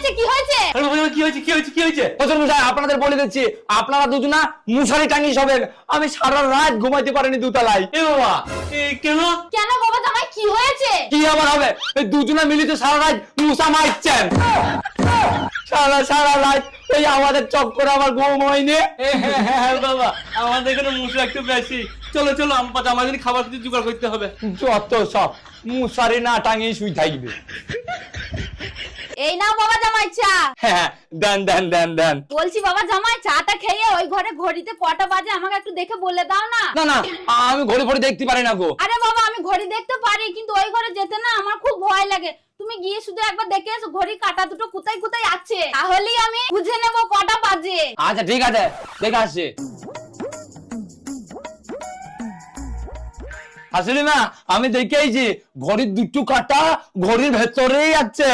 হয়েছে কি হয়েছে? আরে বাবা জামাই, কি হয়েছে কি হয়েছে কি হয়েছে? শ্বশুর মশাই আপনাদের বলে দিচ্ছি, আপনারা দুজনা মশারি টাঙিয়ে শোবেন। আমি সারা রাত ঘুমাইতে পারিনি দোতলায়। এ বাবা, কেন? কেন বাবা জামাই কি হয়েছে? কি আবার হবে, এই দুজনা মিলিত সারা রাত মশা মারছেন। সারা রাত এই আমাদের চক্করে আমার ঘুম হয়নি। হ্যাঁ বাবা, আমাদের এখানে মশলা একটু বেশি। চলো চলো, আমাদের খাবার কিছু জোগাড় করতে হবে। যত সব মশারি না টাঙিয়ে শুই থাকবে। এই নাও বাবা জামাই চা। হ্যাঁ দেন দেন দেন দেন। বলছি বাবা জামাই চাটা খেয়ে ওই ঘরে ঘড়িতে কটা বাজে আমাকে একটু দেখে বলে দাও না। না না, আমি ঘড়ি ফড়ি দেখতে পারি না গো। আরে বাবা আমি ঘড়ি দেখতে পারি, কিন্তু ওই ঘরে যেতে না আমার খুব ভয় লাগে। তুমি গিয়ে শুধু একবার দেখে এসো ঘড়ি কাটা দুটো কোথায় কোথায় আছে, তাহলেই আমি বুঝে নেব কটা বাজে। আচ্ছা ঠিক আছে, দেখে আসছি। আসলে না, আমি দেখে আইছি ঘড়ির দুটো কাটা ঘড়ির ভেতরেই আছে।